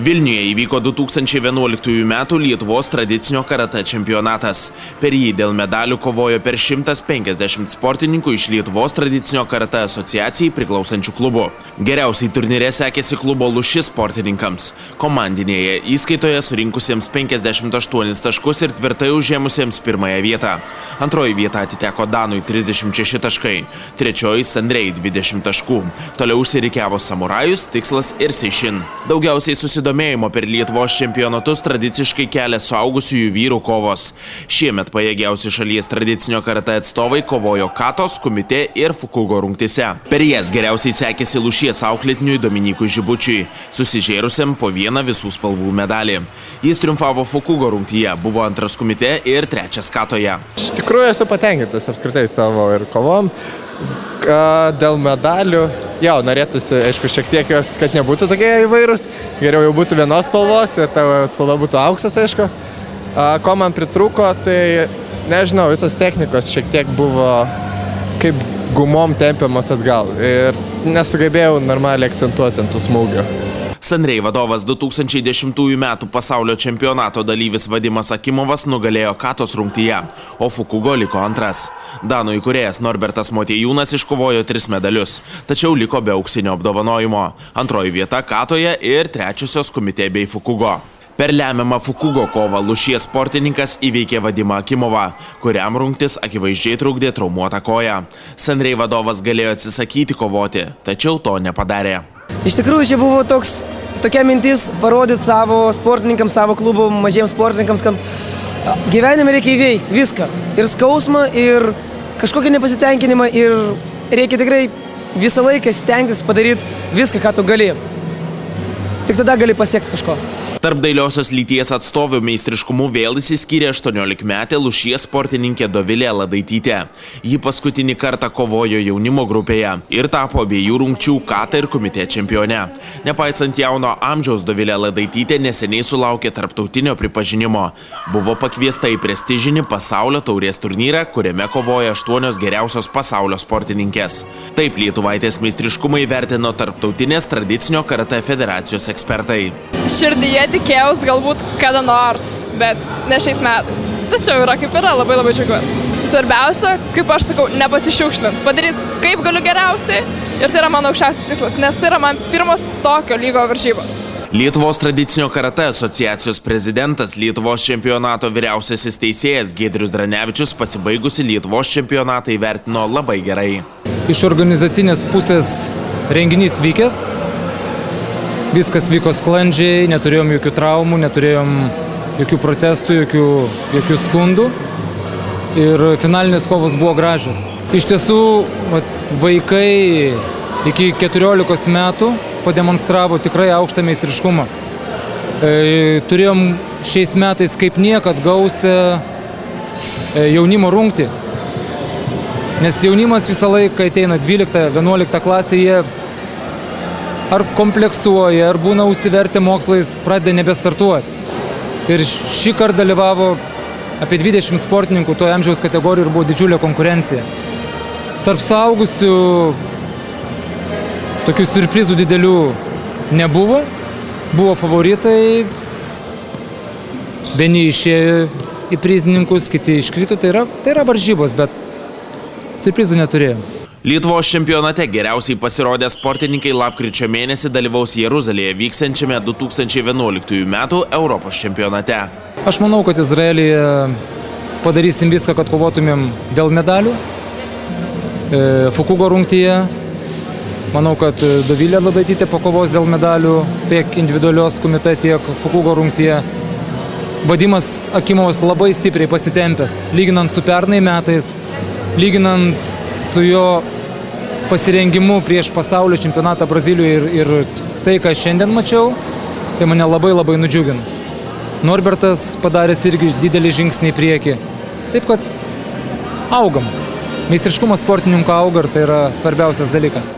Vilniuje įvyko 2011 metų Lietuvos tradicinio karatė čempionatas. Per jį dėl medalių kovojo per 150 sportininkų iš Lietuvos tradicinio karatė asociacijai priklausančių klubų. Geriausiai turnyre sekėsi klubo Lūšis sportininkams. Komandinėje įskaitoje surinkusiems 58 taškus ir tvirtai užėmusiems pirmąją vietą. Antroji vieta atiteko Danui 36 taškai, trečioji Sandrei 20 taškų. Toliau užsirikiavo Samurajus, Tikslas ir Seišin. Daugiausiai susidomėjimo per Lietuvos čempionatus tradiciškai kelia suaugusiųjų vyrų kovos. Šiemet pajėgiausi šalies tradicinio karatė atstovai kovojo Katos, Kumite ir Fukugo rungtyse. Per jas geriausiai sekėsi Lūšies auklėtiniui Dominykui Žibučiui, susižėrusiam po vieną visų spalvų medalį. Jis triumfavo Fukugo rungtyje, buvo antras Kumite ir trečias Katoje. Iš tikrųjų esu patenkintas apskritai savo ir kovom. Dėl medalių, jau norėtųsi, aišku, šiek tiek jos, kad nebūtų tokie įvairūs. Geriau jau būtų vienos spalvos ir tavo spalva būtų auksas, aišku. Ko man pritrūko, tai nežinau, visos technikos šiek tiek buvo kaip gumom tempiamas atgal ir nesugebėjau normaliai akcentuoti ant tų smūgių. Sandrei vadovas 2010 metų pasaulio čempionato dalyvis Vadimas Akimovas nugalėjo Katos rungtyje, o Fukugo liko antras. Danų įkūrėjas Norbertas Motiejūnas iškovojo 3 medalius, tačiau liko be auksinio apdovanojimo. Antroji vieta Katoje ir trečiosios Kumite bei Fukugo. Per lemiamą Fukugo kovą Lūšies sportininkas įveikė Vadimą Akimovą, kuriam rungtis akivaizdžiai trukdė traumuotą koją. Sandrei vadovas galėjo atsisakyti kovoti, tačiau to nepadarė. Iš tikrųjų, čia buvo tokia mintis parodyti savo sportininkams, savo klubo mažiems sportininkams, kad gyvenime reikia įveikti viską. Ir skausmą, ir kažkokį nepasitenkinimą, ir reikia tikrai visą laiką stengtis padaryti viską, ką tu gali. Tik tada gali pasiekti kažko. Tarp dailiosios lyties atstovių meistriškumu vėl įsiskyrė 18-metė Lūšies sportininkė Dovilė Ladaitytė. Ji paskutinį kartą kovojo jaunimo grupėje ir tapo abiejų rungčių Kata ir Kumite čempione. Nepaisant jauno amžiaus, Dovilė Ladaitytė neseniai sulaukė tarptautinio pripažinimo. Buvo pakviesta į prestižinį pasaulio taurės turnyrą, kuriame kovoja 8 geriausios pasaulio sportininkės. Taip lietuvaitės meistriškumą įvertino tarptautinės tradicinio karatė federacijos ekspertai. Širdyje tikėjaus galbūt kada nors, bet ne šiais metais. Tačiau yra kaip yra, labai džiaugiuosi. Svarbiausia, kaip aš sakau, nepasišiukšlint. Padaryti kaip galiu geriausiai ir tai yra mano aukščiausias tikslas, nes tai yra man pirmos tokio lygo varžybos. Lietuvos tradicinio karatė asociacijos prezidentas, Lietuvos čempionato vyriausiasis teisėjas Giedrius Dranevičius pasibaigusi Lietuvos čempionatą įvertino labai gerai. Iš organizacinės pusės renginys vykęs. Viskas vyko sklandžiai, neturėjom jokių traumų, neturėjom jokių protestų, jokių skundų. Ir finalinės kovos buvo gražios. Iš tiesų, vaikai iki 14 metų pademonstravo tikrai aukštą meistriškumą. Turėjom šiais metais kaip niekad gausią jaunimo rungtį. Nes jaunimas visą laiką ateina 12-11 klasė, jie ar kompleksuoja, ar būna užsivertę mokslais, pradeda nebestartuoti. Ir šį kartą dalyvavo apie 20 sportininkų toje amžiaus kategorijoje ir buvo didžiulė konkurencija. Tarp suaugusių tokių siurprizų didelių nebuvo. Buvo favoritai, vieni išėjo į prizininkus, kiti iškrito. Tai yra varžybos, bet siurprizų neturėjo. Lietuvos čempionate geriausiai pasirodę sportininkai lapkričio mėnesį dalyvaus Jeruzalėje vyksiančiame 2011 metų Europos čempionate. Aš manau, kad Izraelyje padarysim viską, kad kovotumėm dėl medalių. Fukugo rungtyje. Manau, kad Dovilė Ladaitytė pakovos dėl medalių tiek individualios Kumite, tiek Fukugo rungtyje. Vadimas Akimovas labai stipriai pasitempęs, lyginant su pernai metais, lyginant su jo pasirengimu prieš pasaulio čempionatą Brazilijoje ir tai, ką šiandien mačiau, tai mane labai nudžiugino. Norbertas padaręs irgi didelį žingsnį į priekį. Taip, kad augam. Meistriškumas sportininkų auga ir tai yra svarbiausias dalykas.